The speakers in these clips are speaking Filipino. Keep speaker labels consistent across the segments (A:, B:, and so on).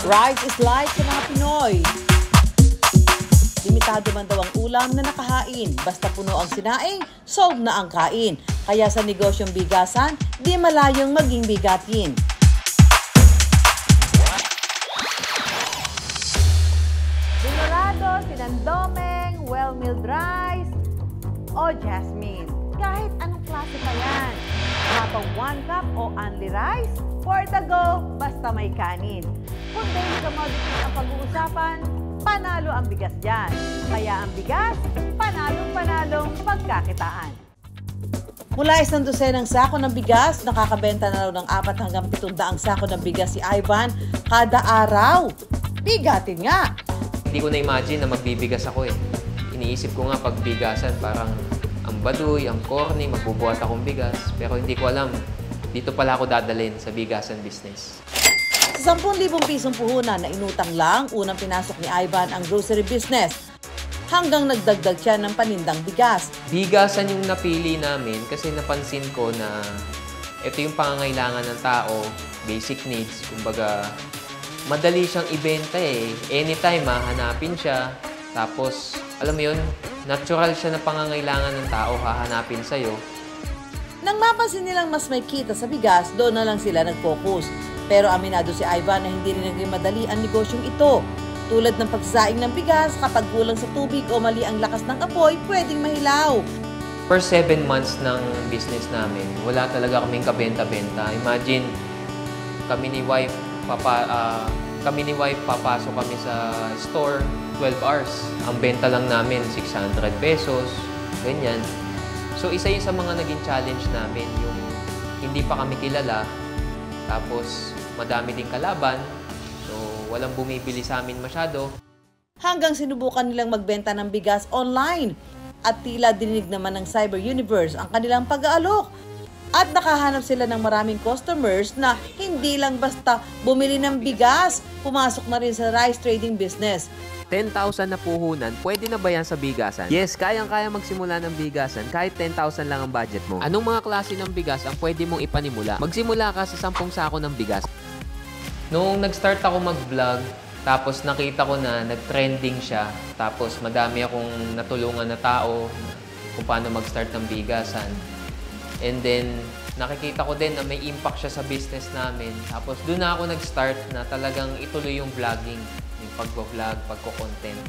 A: Rice is life sa mga Pinoy. Limitado man daw ang ulam na nakahain. Basta puno ang sinaing, solve na ang kain. Kaya sa negosyong bigasan, di malayong maging bigatin. Dinorado, sinandomeng, well-milled rice, o jasmine. Kahit anong klase pa yan. Mapang 1 cup o only rice, for the go, basta may kanin. Kung daily commodities ang pag-uusapan, panalo ang bigas dyan. Kaya ang bigas, panalong-panalong pagkakitaan. Mula 100 ng sako ng bigas, nakakabenta na raw ng 4 hanggang 700 sako ng bigas si Ivan kada araw. Bigatin nga!
B: Hindi ko na-imagine na magbibigas ako eh. Iniisip ko nga pagbigasan parang ang baduy, ang corny, magbubuhat akong bigas. Pero hindi ko alam, dito pala ako dadalhin sa bigasan business.
A: Sa 10,000 pisong puhunan na inutang lang, unang pinasok ni Ivan ang grocery business. Hanggang nagdagdag siya ng panindang bigas.
B: Bigasan yung napili namin kasi napansin ko na ito yung pangangailangan ng tao, basic needs. Kumbaga, madali siyang ibenta eh. Anytime hahanapin siya. Tapos, alam mo yun, natural siya na pangangailangan ng tao, hahanapin sa'yo.
A: Nang mapansin nilang mas may kita sa bigas, doon na lang sila nag-focus. Pero aminado si Ivan na hindi rin naging madali ang negosyong ito. Tulad ng pagsaing ng bigas, kapag kulang sa tubig o mali ang lakas ng apoy, pwedeng mahilaw.
B: For 7 months ng business namin, wala talaga kaming kabenta-benta. Imagine, kami ni wife papasok kami sa store 12 hours. Ang benta lang namin 600 pesos, ganyan. So isa yun sa mga naging challenge namin, yung hindi pa kami kilala, tapos madami ding kalaban, so walang bumibili sa amin masyado.
A: Hanggang sinubukan nilang magbenta ng bigas online at tila dinig naman ng cyber universe ang kanilang pag-aalok. At nakahanap sila ng maraming customers na hindi lang basta bumili ng bigas, pumasok na rin sa rice trading business.
C: 10,000 na puhunan, pwede na ba yan sa bigasan? Yes, kayang-kaya magsimula ng bigasan kahit 10,000 lang ang budget mo. Anong mga klase ng bigas ang pwede mong ipanimula? Magsimula ka sa 10 sako ng bigas.
B: Noong nag-start ako mag-vlog, tapos nakita ko na nag-trending siya, tapos madami akong natulungan na tao kung paano mag-start ng bigasan. And then, nakikita ko din na may impact siya sa business namin. Tapos doon na ako nag-start na talagang ituloy yung vlogging, yung pagbo-vlog, pagko-content.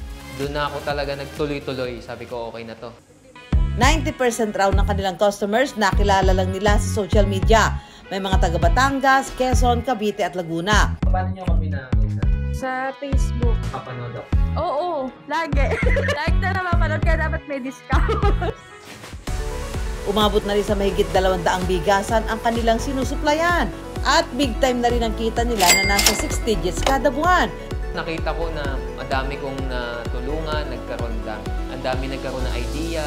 B: Doon na ako talaga nagtuloy-tuloy. Sabi ko, okay na to.
A: 90% raw ng kanilang customers nakilala lang nila sa social media. May mga taga Batangas, Quezon, Cavite at Laguna.
B: Paano niyo kami nakita?
D: Sa Facebook.
B: Kapanood ako?
D: Oo, lagi. Like na napapanood kaya dapat may discount.
A: Umabot na rin sa mahigit 200 bigasan ang kanilang sinusuplayan. At big time na rin ang kita nila na nasa 6 digits kada buwan.
B: Nakita ko na madami kong natulungan, ang dami nagkaroon ng idea.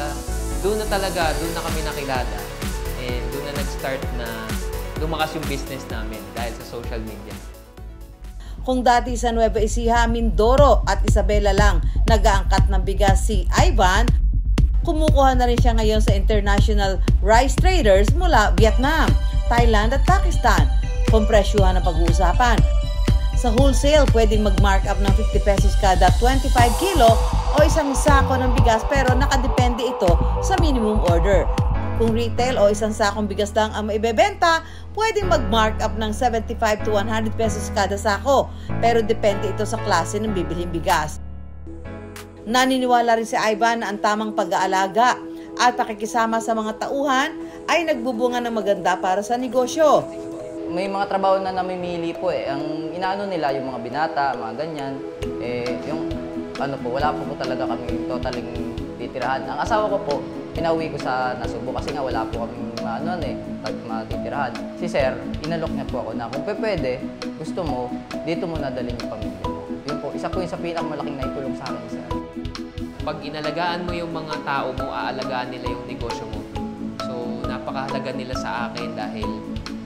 B: Doon na kami nakilala. And doon na nag-start na lumakas yung business namin dahil sa social media.
A: Kung dati sa Nueva Ecija, Mindoro at Isabela lang nag-aangkat ng bigas si Ivan, kumukuha na rin siya ngayon sa international rice traders mula Vietnam, Thailand at Pakistan. Kung presyuhan ang pag-uusapan. Sa wholesale, pwedeng mag-markup ng 50 pesos kada 25 kilo o isang sako ng bigas pero nakadepende ito sa minimum order. Kung retail o isang sakong bigas lang ang maibebenta, pwedeng mag-markup ng 75 to 100 pesos kada sako pero depende ito sa klase ng bibiling bigas. Naniniwala rin si Ivan na ang tamang pag-aalaga at pakikisama sa mga tauhan ay nagbubunga ng maganda para sa negosyo.
E: May mga trabaho na namimili po eh. Ang inaano nila yung mga binata, mga ganyan. Wala po talaga kami totaling titirahan. Ang asawa ko po, pinauwi ko sa Nasugbo kasi nga wala po kami matitirahan. Si Sir, inalok niya po ako na kung pwede, gusto mo, dito mo nadalhin yung pamilya mo. Yun po, isa po yung sa pinakamalaking naitulong sa akin, Sir.
B: Pag inalagaan mo yung mga tao mo, aalagaan nila yung negosyo mo. So, napakahalaga nila sa akin dahil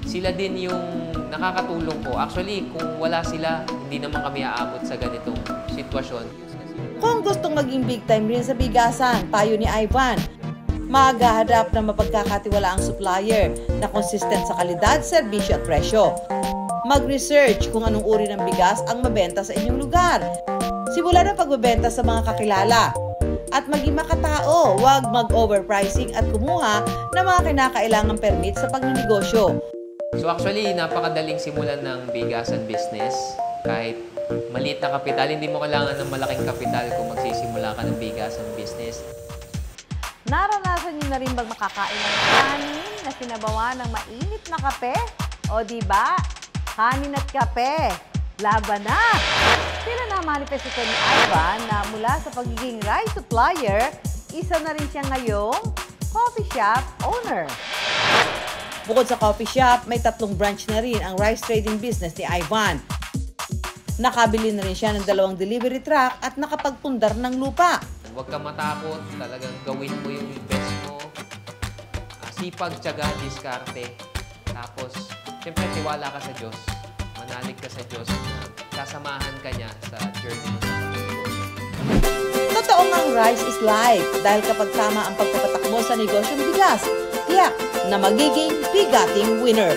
B: sila din yung nakakatulong ko. Actually, kung wala sila, hindi naman kami aabot sa ganitong sitwasyon.
A: Kung gustong maging big time rin sa bigasan, payo ni Ivan, maghahanap ng mapagkakatiwalaang supplier na consistent sa kalidad, serbisyo at presyo. Mag-research kung anong uri ng bigas ang mabenta sa inyong lugar. Simulan ang pagbebenta sa mga kakilala. At maging makatao, huwag mag-overpricing at kumuha ng mga kinakailangang permit sa pagnenegosyo.
B: So actually, napakadaling simulan ng bigasan business. Kahit maliit na kapital, hindi mo kailangan ng malaking kapital kung magsisimula ka ng bigasan business.
F: Naranasan niyo na rin bang makakain ng kanin na sinabawan ng mainit na kape? O diba? Kanin at kape. Laban na! Sila na manifest ito ni Ivan na mula sa pagiging rice supplier, isa na rin siya ngayong coffee shop owner.
A: Bukod sa coffee shop, may 3 branch na rin ang rice trading business ni Ivan. Nakabili na rin siya ng 2 delivery truck at nakapagpundar ng lupa.
B: Huwag kang matakot, talagang gawin mo yung best mo. Sipag, tiyaga, diskarte. Tapos, siyempre, tiwala ka sa Diyos. Manalig ka sa Diyos na kasamahan ka niya sa journey mo sa pagnegosyo.
A: Totoo ngang rice is life dahil kapag tama ang pagpapatakbo sa negosyong bigas, tiyak na magiging bigating winner.